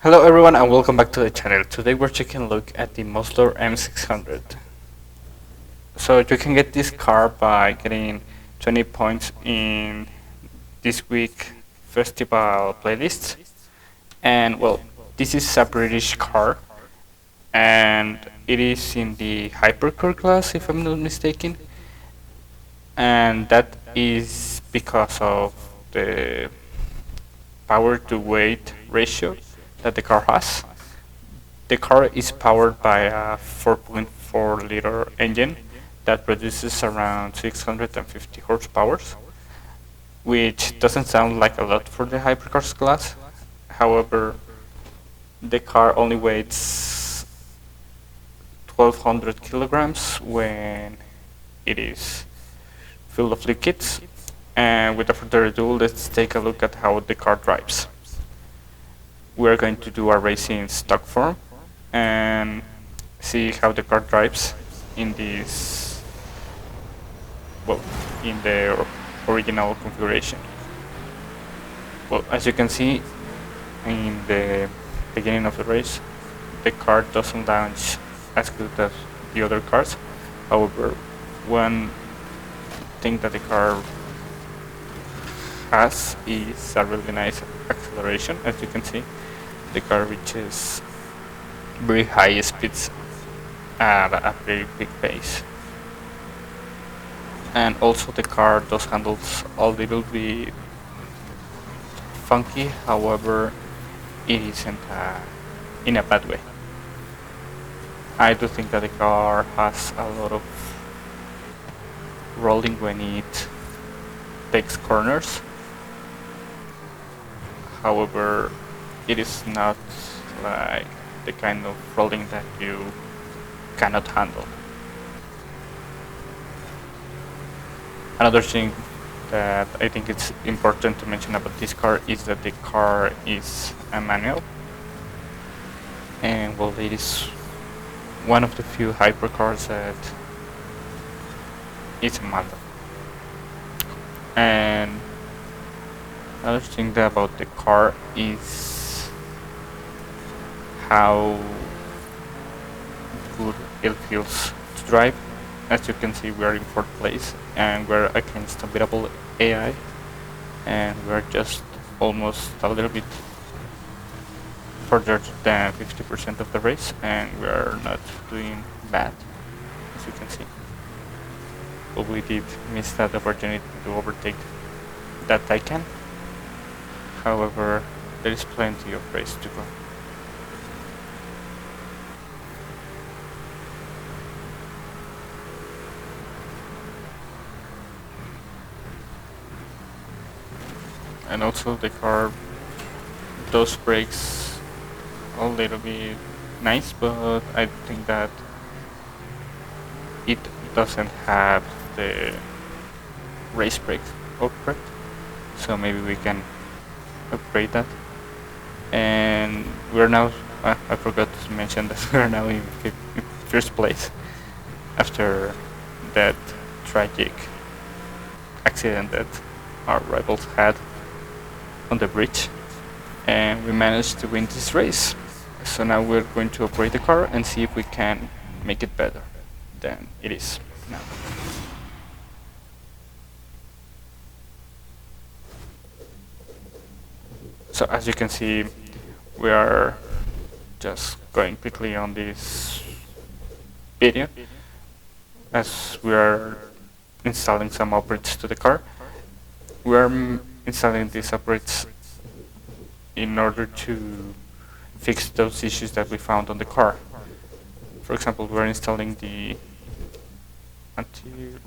Hello everyone and welcome back to the channel. Today we're taking a look at the Noble M600. So you can get this car by getting 20 points in this week festival playlist. And well, this is a British car and it is in the hypercar class if I'm not mistaken. And that is because of the power to weight ratio that the car has. The car is powered by a 4.4-liter engine that produces around 650 horsepower, which doesn't sound like a lot for the hypercars class. However, the car only weighs 1200 kilograms when it is full of liquids. And without further ado, let's take a look at how the car drives. We're going to do a race in stock form and see how the car drives in this, well, in the original configuration. Well, as you can see in the beginning of the race, the car doesn't launch as good as the other cars. However, one thing that the car has is a really nice acceleration. As you can see, the car reaches very high speeds at a very big pace. And also the car does handles a little bit funky, however it isn't in a bad way. I do think that the car has a lot of rolling when it takes corners. However, it is not like the kind of rolling that you cannot handle. Another thing that I think it's important to mention about this car is that the car is a manual, and well, it is one of the few hypercars that is a manual. And another thing about the car is how good it feels to drive. As you can see, we are in 4th place and we're against unbeatable AI, and we're just almost a little bit further than 50% of the race, and we are not doing bad, as you can see. But we did miss that opportunity to overtake that Taycan. However, there is plenty of race to go. And also the car does brakes a little bit nice, but I think that it doesn't have the race brakes upgrade, so maybe we can upgrade that. And we're now, I forgot to mention that we're now in 1st place after that tragic accident that our rivals had on the bridge, and we managed to win this race. So now we're going to upgrade the car and see if we can make it better than it is now. So as you can see, we are just going quickly on this video as we are installing some upgrades to the car. We are installing these upgrades in order to fix those issues that we found on the car. For example, we're installing the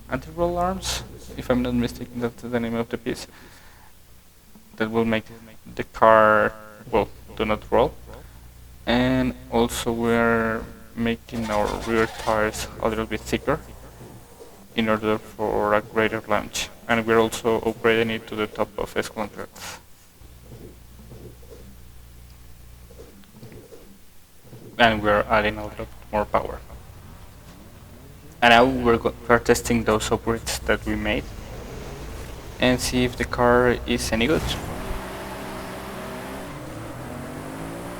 anti-roll arms, if I'm not mistaken, that's the name of the piece, that will make the car, well, do not roll. And also we're making our rear tires a little bit thicker in order for a greater launch. And we're also upgrading it to the top of S-contracts. And we're adding a little more power. And now we're testing those upgrades that we made and see if the car is any good.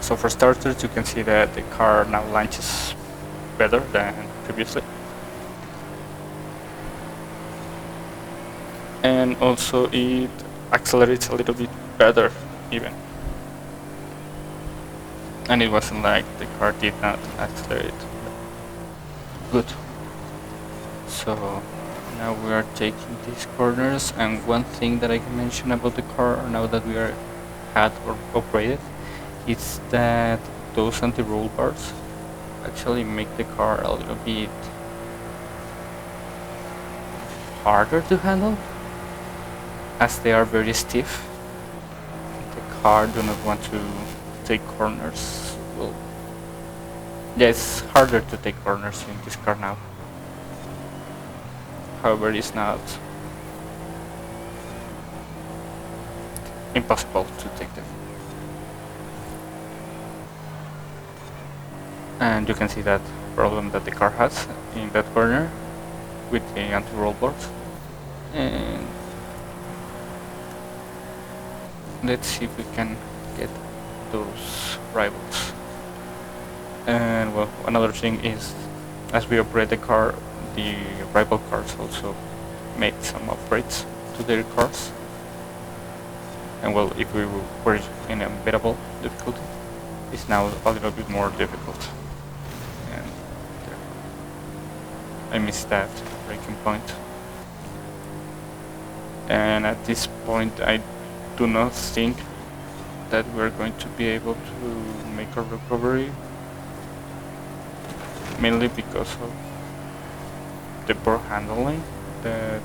So for starters, you can see that the car now launches better than previously. And also it accelerates a little bit better even. And it wasn't like the car did not accelerate. Good. So now we are taking these corners, and one thing that I can mention about the car now that we are had or upgraded is that those anti-roll bars actually make the car a little bit harder to handle, as they are very stiff. The car do not want to take corners. Well, yeah, it's harder to take corners in this car now. However, it's not impossible to take them. And you can see that problem that the car has in that corner with the anti-roll bars. And let's see if we can get those rivals. And well, another thing is, as we upgrade the car, the rival cars also make some upgrades to their cars. And well, if we were in unbeatable difficulty, it's now a little bit more difficult. And I missed that breaking point. And at this point, I do not think that we're going to be able to make a recovery, mainly because of the poor handling that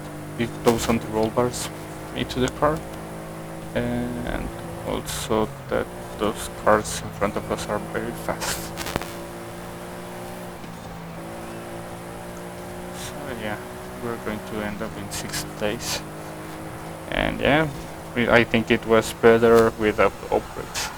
those anti-roll bars made to the car, and also that those cars in front of us are very fast. So yeah, we're going to end up in 6 days, and yeah, I think it was better without upgrades.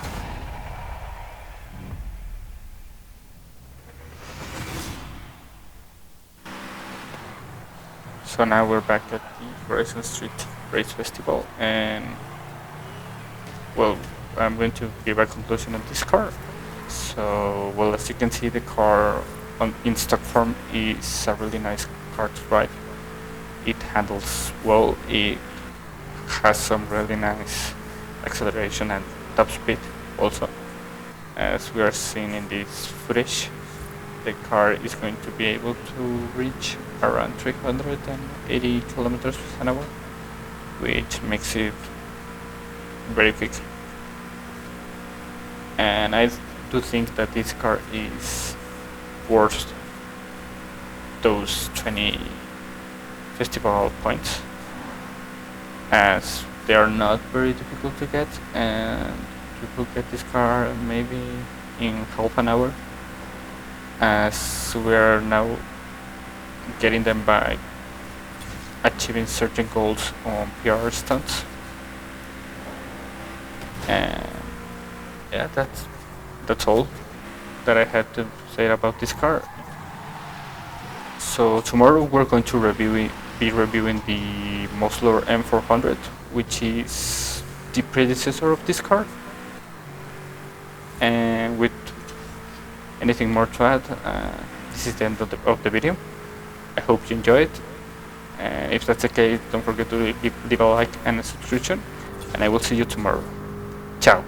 So now we're back at the Horizon Street Race Festival, and well, I'm going to give a conclusion of this car. So, well, as you can see, the car in stock form is a really nice car to drive. It handles well, it has some really nice acceleration and top speed also. As we are seeing in this footage, the car is going to be able to reach around 380 kilometers an hour, which makes it very quick. And I do think that this car is worth those 20 festival points, as they are not very difficult to get, and you could get this car maybe in half an hour, as we are now getting them by achieving certain goals on PR stunts. And yeah, that's all that I had to say about this car. So tomorrow we're going to be reviewing the Noble M400, which is the predecessor of this car. And with anything more to add, this is the end of the video. I hope you enjoyed it, and if that's the case, don't forget to leave a like and a subscription, and I will see you tomorrow. Ciao.